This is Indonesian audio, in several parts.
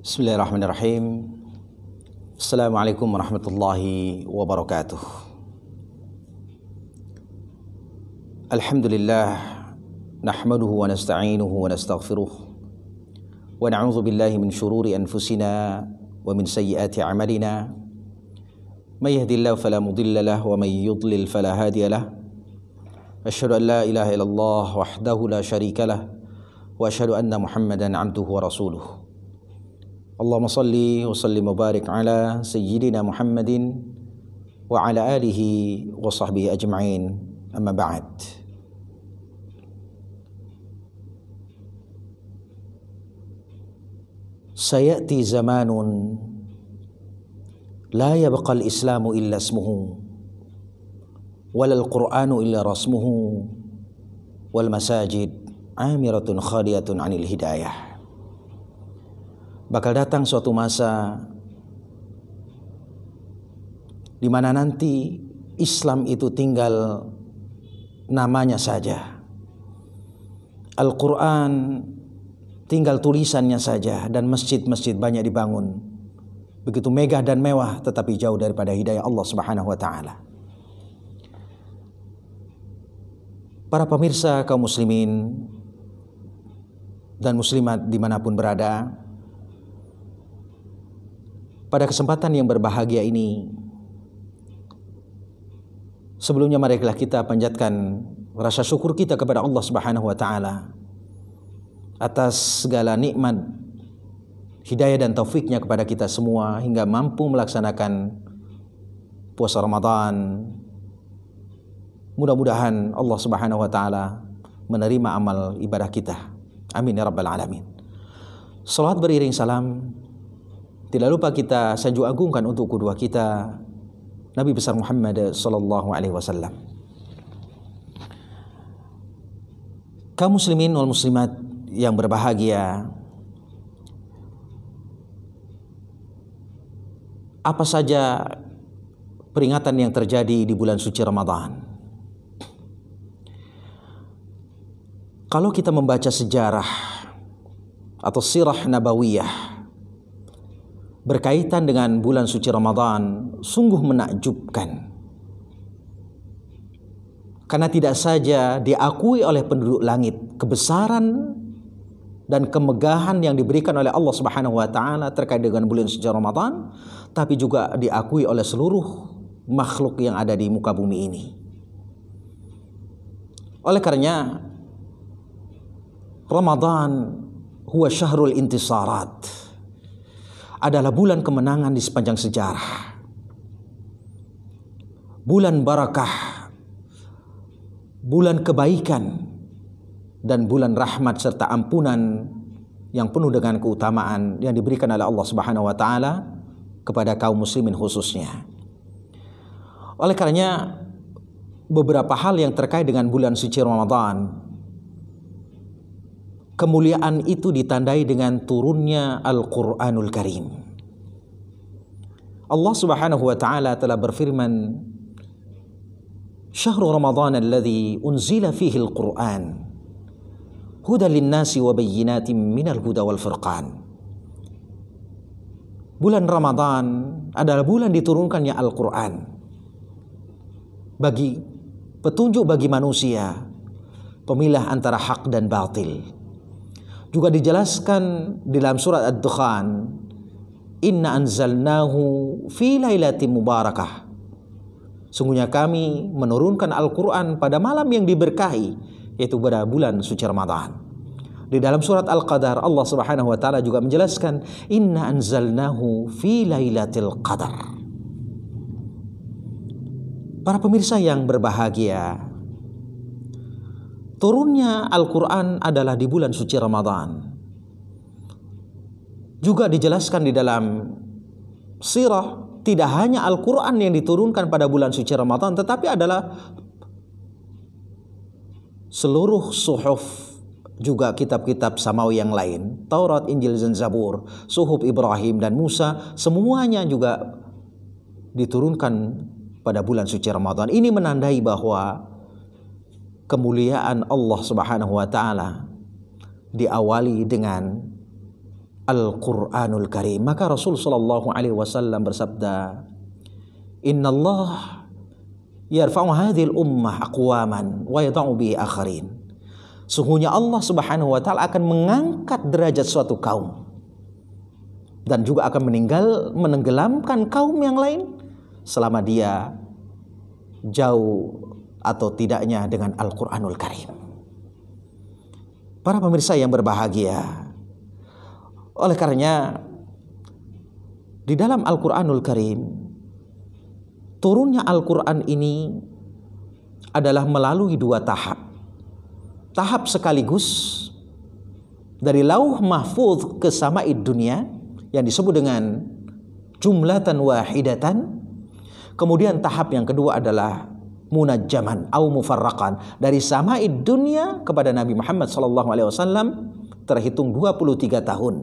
Bismillahirrahmanirrahim. Assalamualaikum warahmatullahi wabarakatuh. Alhamdulillah, nahmaduhu wa nasta'inuhu wa nastaghfiruh wa na'udzu billahi min syururi anfusina wa min sayyiati a'malina. May yahdihillahu fala mudilla lahu wa may yudlil fala hadiya lahu. Asyhadu an la ilaha illallah wahdahu la syarika lahu wa asyhadu anna Muhammadan 'abduhu wa rasuluh. Allahumma salli wa sallim wa barik ala sayyidina Muhammadin wa ala alihi wa sahbihi ajma'in, amma ba'd. Sayati zamanun la yabqa al-islamu illa ismuhu wal qur'anu illa rasmuhu wal masajid amiratun khaliyatun 'anil hidayah. Bakal datang suatu masa di mana nanti Islam itu tinggal namanya saja. Al-Quran tinggal tulisannya saja, dan masjid-masjid banyak dibangun. Begitu megah dan mewah, tetapi jauh daripada hidayah Allah Subhanahu wa ta'ala. Para pemirsa kaum muslimin dan muslimat dimanapun berada, pada kesempatan yang berbahagia ini, sebelumnya marilah kita panjatkan rasa syukur kita kepada Allah Subhanahu wa ta'ala atas segala nikmat hidayah dan taufiknya kepada kita semua hingga mampu melaksanakan puasa Ramadan. Mudah-mudahan Allah Subhanahu wa ta'ala menerima amal ibadah kita. Amin ya rabbal alamin. Salawat beriring salam tidak lupa kita sanjung agungkan untuk kedua kita, Nabi besar Muhammad sallallahu alaihi wasallam. Kaum muslimin wal muslimat yang berbahagia, apa saja peringatan yang terjadi di bulan suci Ramadan? Kalau kita membaca sejarah atau sirah nabawiyah berkaitan dengan bulan suci Ramadan, sungguh menakjubkan. Karena tidak saja diakui oleh penduduk langit kebesaran dan kemegahan yang diberikan oleh Allah Subhanahu wa ta'ala terkait dengan bulan suci Ramadan, tapi juga diakui oleh seluruh makhluk yang ada di muka bumi ini. Oleh karenanya, Ramadan huwa syahrul intisarat, adalah bulan kemenangan di sepanjang sejarah. Bulan barakah, bulan kebaikan, dan bulan rahmat serta ampunan yang penuh dengan keutamaan yang diberikan oleh Allah Subhanahu wa ta'ala kepada kaum muslimin khususnya. Oleh karenanya, beberapa hal yang terkait dengan bulan suci Ramadan, kemuliaan itu ditandai dengan turunnya Al-Quranul Karim. Allah Subhanahu wa ta'ala telah berfirman, Syahrul Ramadan alladhi unzila fihi al-Quran hudan linnasi wa bayyinatin minal huda wal furqan. Bulan Ramadan adalah bulan diturunkannya Al-Quran bagi petunjuk bagi manusia, pemilah antara hak dan batil. Juga dijelaskan di dalam surat Ad-Dukhan, Inna anzalnahu fi lailatin mubarakah. Sungguhnya kami menurunkan Al-Quran pada malam yang diberkahi, yaitu pada bulan suci Ramadan. Di dalam surat Al-Qadar, Allah Subhanahu wa ta'ala juga menjelaskan, Inna anzalnahu fi lailatul qadar. Para pemirsa yang berbahagia, turunnya Al-Quran adalah di bulan suci Ramadan. Juga dijelaskan di dalam sirah, tidak hanya Al-Quran yang diturunkan pada bulan suci Ramadan, tetapi adalah seluruh suhuf, juga kitab-kitab samawi yang lain, Taurat, Injil, dan Zabur, suhuf Ibrahim dan Musa, semuanya juga diturunkan pada bulan suci Ramadan. Ini menandai bahwa kemuliaan Allah Subhanahu wa ta'ala diawali dengan Al-Quranul Karim. Maka Rasul sallallahu alaihi wasallam bersabda, "Innallah yarfa'u hadhil ummah aqwaman wa yada'u bihi akharin." Sungguhnya Allah Subhanahu wa taala akan mengangkat derajat suatu kaum dan juga akan menenggelamkan kaum yang lain selama dia jauh atau tidaknya dengan Al-Quranul Karim. Para pemirsa yang berbahagia, oleh karenanya di dalam Al-Quranul Karim, turunnya Al-Quran ini adalah melalui dua tahap. Tahap sekaligus dari lauh mahfuz ke sama'id dunia yang disebut dengan jumlatan wahidatan. Kemudian tahap yang kedua adalah munajjaman au mufarraqan, dari sama'id dunia kepada Nabi Muhammad SAW terhitung 23 tahun.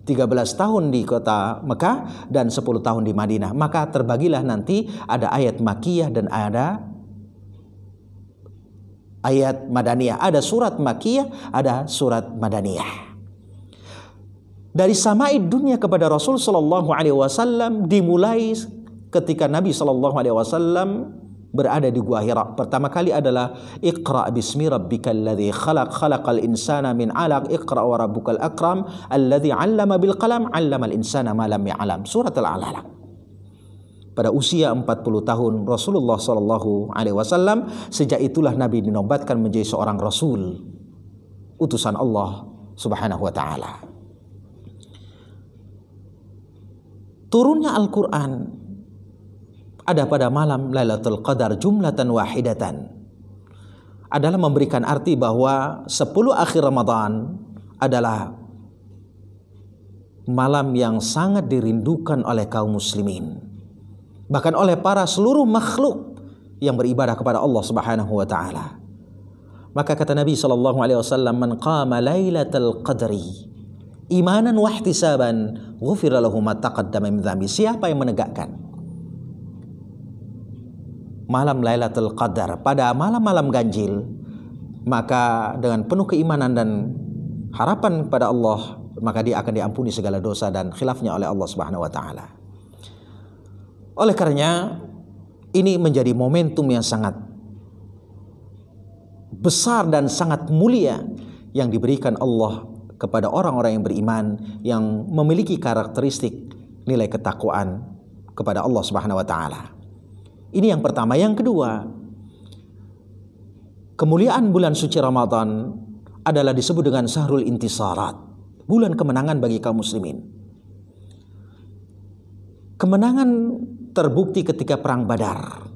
13 tahun di kota Mekah dan 10 tahun di Madinah. Maka terbagilah nanti ada ayat Makkiyah dan ada ayat Madaniyah. Ada surat Makkiyah, ada surat Madaniyah. Dari sama'id dunia kepada Rasul sallallahu alaihi wasallam dimulai ketika Nabi sallallahu alaihi wasallam berada di Gua Hira. Pertama kali adalah Iqra bismi rabbikal ladzi khalaq, khalaqal insana min 'alaq, Iqra wa rabbukal akram alladzi 'allama bil qalam, 'allamal insana ma lam ya'lam. Surat Al-Alaq. Pada usia 40 tahun Rasulullah sallallahu alaihi wasallam, sejak itulah Nabi dinobatkan menjadi seorang rasul, utusan Allah Subhanahu wa taala. Turunnya Al-Qur'an ada pada malam Lailatul Qadar jumlatan wahidatan, adalah memberikan arti bahwa 10 akhir Ramadan adalah malam yang sangat dirindukan oleh kaum muslimin, bahkan oleh para seluruh makhluk yang beribadah kepada Allah Subhanahu wa taala. Maka kata Nabi sallallahu alaihi wasallam, "Man qama lailatal qadri imanan wa ihtisaban, ghufira lahu ma taqaddama min dzambi." Siapa yang menegakkan malam Lailatul Qadar pada malam-malam ganjil, maka dengan penuh keimanan dan harapan kepada Allah, maka dia akan diampuni segala dosa dan khilafnya oleh Allah Subhanahu wa taala. Oleh karenanya ini menjadi momentum yang sangat besar dan sangat mulia yang diberikan Allah kepada orang-orang yang beriman, yang memiliki karakteristik nilai ketakwaan kepada Allah Subhanahu wa taala. Ini yang pertama. Yang kedua, kemuliaan bulan suci Ramadan adalah disebut dengan Syahrul Intisarat, bulan kemenangan bagi kaum muslimin. Kemenangan terbukti ketika perang Badar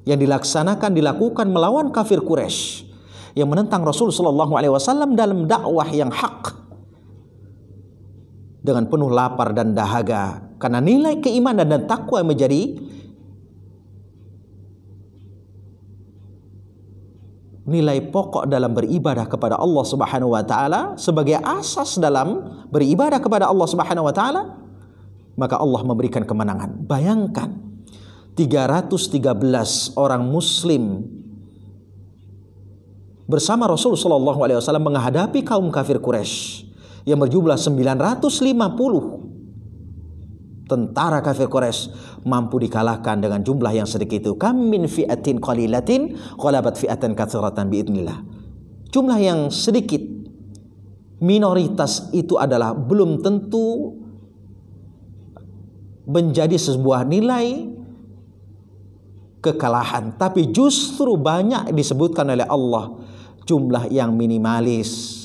yang dilakukan melawan kafir Quraisy yang menentang Rasul sallallahu alaihi wasallam dalam dakwah yang hak, dengan penuh lapar dan dahaga karena nilai keimanan dan takwa menjadi nilai pokok dalam beribadah kepada Allah Subhanahu wa taala, sebagai asas dalam beribadah kepada Allah Subhanahu wa taala. Maka Allah memberikan kemenangan. Bayangkan 313 orang muslim bersama Rasul sallallahu alaihi wasallam menghadapi kaum kafir Quraisy yang berjumlah 950. Tentara kafir Quraisy mampu dikalahkan dengan jumlah yang sedikit itu. Kam min fi'atin qalilatin ghalabat fi'atan katsiratan biidznillah. Jumlah yang sedikit, minoritas itu adalah belum tentu menjadi sebuah nilai kekalahan, tapi justru banyak disebutkan oleh Allah jumlah yang minimalis,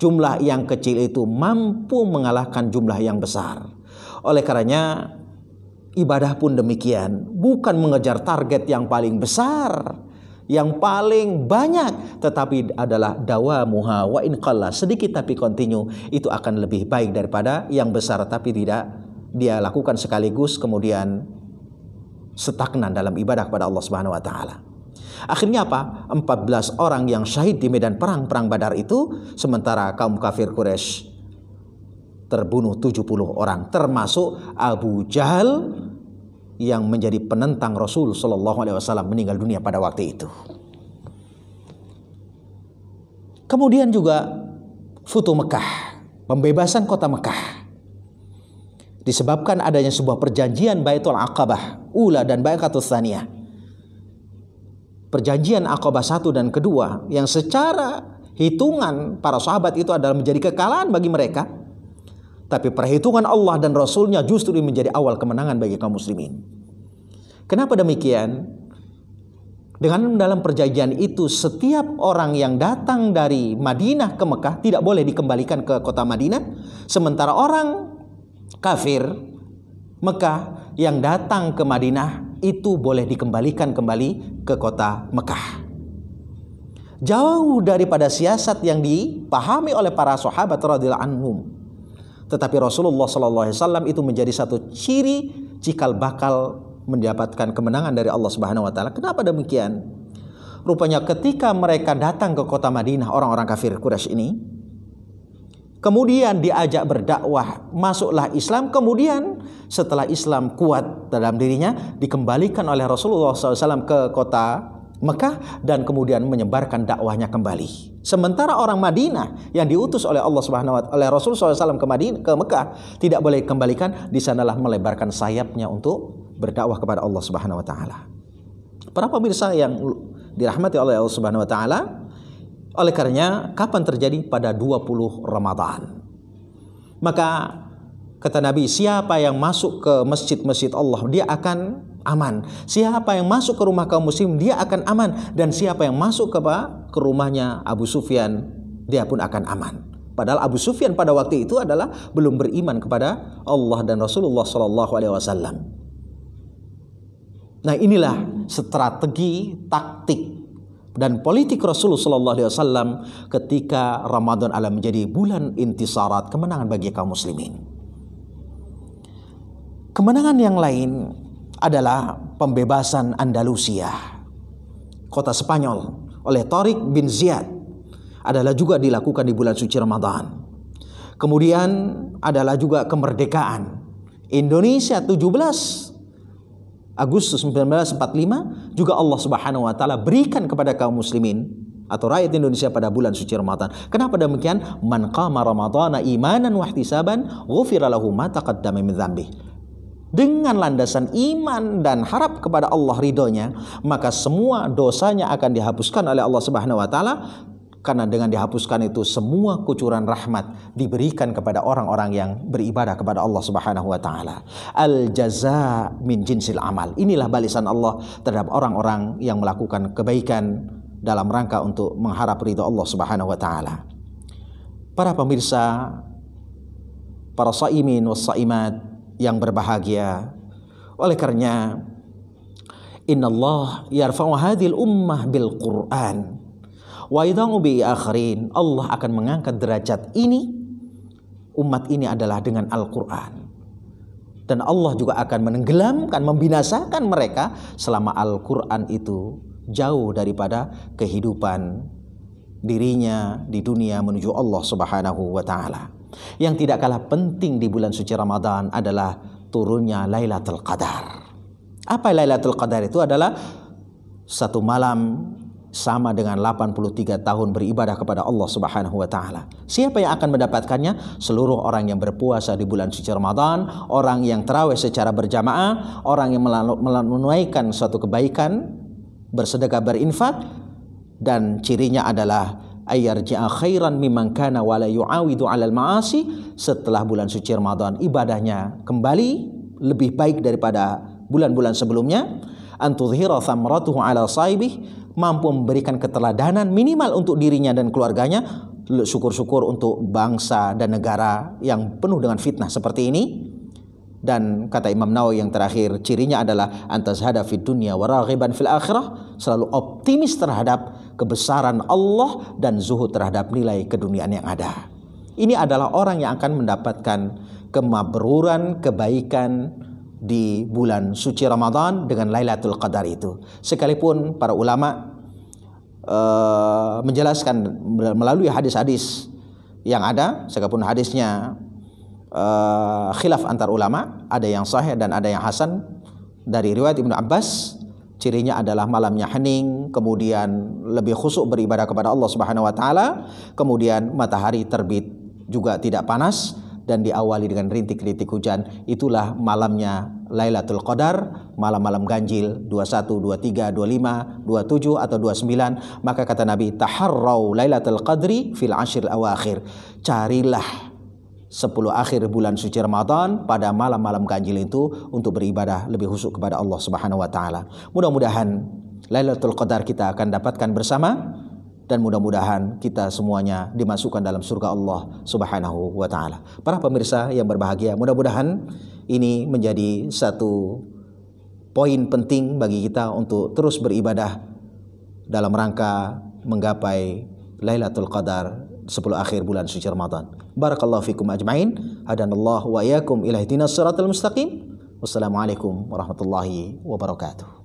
jumlah yang kecil itu mampu mengalahkan jumlah yang besar. Oleh karenanya ibadah pun demikian, bukan mengejar target yang paling besar, yang paling banyak, tetapi adalah dawamuha wa in qalla, sedikit tapi kontinu, itu akan lebih baik daripada yang besar tapi tidak dia lakukan sekaligus kemudian stagnan dalam ibadah kepada Allah Subhanahu wa taala. Akhirnya apa? 14 orang yang syahid di medan perang Badar itu, sementara kaum kafir Quraisy terbunuh 70 orang, termasuk Abu Jahal yang menjadi penentang Rasul sallallahu alaihi wasallam, meninggal dunia pada waktu itu. Kemudian juga Futuh Mekah, pembebasan kota Mekah. disebabkan adanya sebuah perjanjian Baitul Aqabah Ula dan Bai'atul Tsaniyah. Perjanjian Aqabah 1 dan kedua yang secara hitungan para sahabat itu adalah menjadi kekalahan bagi mereka, tapi perhitungan Allah dan Rasulnya justru menjadi awal kemenangan bagi kaum muslimin. Kenapa demikian? Dengan dalam perjanjian itu setiap orang yang datang dari Madinah ke Mekah tidak boleh dikembalikan ke kota Madinah, sementara orang kafir Mekah yang datang ke Madinah itu boleh dikembalikan kembali ke kota Mekah. Jauh daripada siasat yang dipahami oleh para sahabat radhiyallahu anhum. Tetapi Rasulullah SAW itu menjadi satu ciri cikal bakal mendapatkan kemenangan dari Allah Subhanahu wa taala. Kenapa demikian? Rupanya ketika mereka datang ke kota Madinah, orang-orang kafir Quraisy ini, kemudian diajak berdakwah, masuklah Islam, kemudian setelah Islam kuat dalam dirinya, dikembalikan oleh Rasulullah SAW ke kota Mekah dan kemudian menyebarkan dakwahnya kembali. Sementara orang Madinah yang diutus oleh Allah Subhanahu wa taala, oleh Rasulullah SAW ke Mekah, tidak boleh dikembalikan, di sanalah melebarkan sayapnya untuk berdakwah kepada Allah Subhanahu wa taala. Para pemirsa yang dirahmati oleh Allah Subhanahu wa taala, oleh karenanya kapan terjadi? Pada 20 Ramadan. Maka kata Nabi, siapa yang masuk ke masjid-masjid Allah, dia akan aman. Siapa yang masuk ke rumah kaum muslim, dia akan aman. Dan siapa yang masuk ke rumahnya Abu Sufyan, dia pun akan aman. Padahal Abu Sufyan pada waktu itu adalah belum beriman kepada Allah dan Rasulullah SAW. Nah, inilah strategi, taktik dan politik Rasulullah SAW ketika Ramadan adalah menjadi bulan intisarat, kemenangan bagi kaum muslimin. Kemenangan yang lain adalah pembebasan Andalusia, kota Spanyol, oleh Tariq bin Ziyad, adalah juga dilakukan di bulan suci Ramadan. Kemudian adalah juga kemerdekaan Indonesia 17 Agustus 1945 juga Allah Subhanahu wa taala berikan kepada kaum muslimin atau rakyat Indonesia pada bulan suci Ramadan. Kenapa demikian? Man qama ramadhana imanan wa ihtisaban ghufira lahu ma taqaddama min dzambi. Dengan landasan iman dan harap kepada Allah ridhonya, maka semua dosanya akan dihapuskan oleh Allah Subhanahu wa taala. Karena dengan dihapuskan itu semua kucuran rahmat diberikan kepada orang-orang yang beribadah kepada Allah Subhanahu wa taala. Al jaza min jinsil amal. Inilah balasan Allah terhadap orang-orang yang melakukan kebaikan dalam rangka untuk mengharap ridha Allah Subhanahu wa taala. Para pemirsa, para shaimin was shaimat yang berbahagia, oleh karenanya innallah yarfa'u hadhil ummah bil Qur'an wa yadh'u bi akharin. Allah akan mengangkat derajat ini, umat ini adalah dengan Al-Quran. Dan Allah juga akan menenggelamkan, membinasakan mereka selama Al-Quran itu jauh daripada kehidupan dirinya di dunia menuju Allah Subhanahu wa taala. Yang tidak kalah penting di bulan suci Ramadan adalah turunnya Lailatul Qadar. Apa Lailatul Qadar itu? Adalah satu malam sama dengan 83 tahun beribadah kepada Allah Subhanahu wa taala. Siapa yang akan mendapatkannya? Seluruh orang yang berpuasa di bulan suci Ramadan, orang yang tarawih secara berjamaah, orang yang menunaikan suatu kebaikan, bersedekah, berinfak, dan cirinya adalah ayyarji'a khairan mimman kana wa la yu'awidu 'alal ma'asi. Setelah bulan suci Ramadan ibadahnya kembali lebih baik daripada bulan-bulan sebelumnya. Antudhira thamratuhu 'ala saibih, mampu memberikan keteladanan minimal untuk dirinya dan keluarganya. Syukur-syukur untuk bangsa dan negara yang penuh dengan fitnah seperti ini. Dan kata Imam Nawawi yang terakhir, cirinya adalah antazhada fid dunya wa raghiban fil akhirah, selalu optimis terhadap kebesaran Allah dan zuhud terhadap nilai keduniaan yang ada. Ini adalah orang yang akan mendapatkan kemabruran, kebaikan di bulan suci Ramadan dengan Lailatul Qadar itu. Sekalipun para ulama menjelaskan melalui hadis-hadis yang ada, sekalipun hadisnya khilaf antar ulama, ada yang sahih dan ada yang hasan. Dari riwayat Ibnu Abbas, cirinya adalah malamnya hening, kemudian lebih khusyuk beribadah kepada Allah Subhanahu wa taala, kemudian matahari terbit juga tidak panas, dan diawali dengan rintik-rintik hujan. Itulah malamnya Lailatul Qadar, malam-malam ganjil 21, 23, 25, 27 atau 29. Maka kata Nabi, taharrau Lailatul Qadri fil ashril awakhir. Carilah 10 akhir bulan suci Ramadan pada malam-malam ganjil itu untuk beribadah lebih khusyuk kepada Allah Subhanahu wa taala. Mudah-mudahan Lailatul Qadar kita akan dapatkan bersama, dan mudah-mudahan kita semuanya dimasukkan dalam surga Allah Subhanahu wa taala. Para pemirsa yang berbahagia, mudah-mudahan ini menjadi satu poin penting bagi kita untuk terus beribadah dalam rangka menggapai Lailatul Qadar 10 akhir bulan suci Ramadan. Barakallahu fikum ajma'in. Hadanallahu wa iyyakum ila ihdinas siratal mustaqim. Wassalamualaikum warahmatullahi wabarakatuh.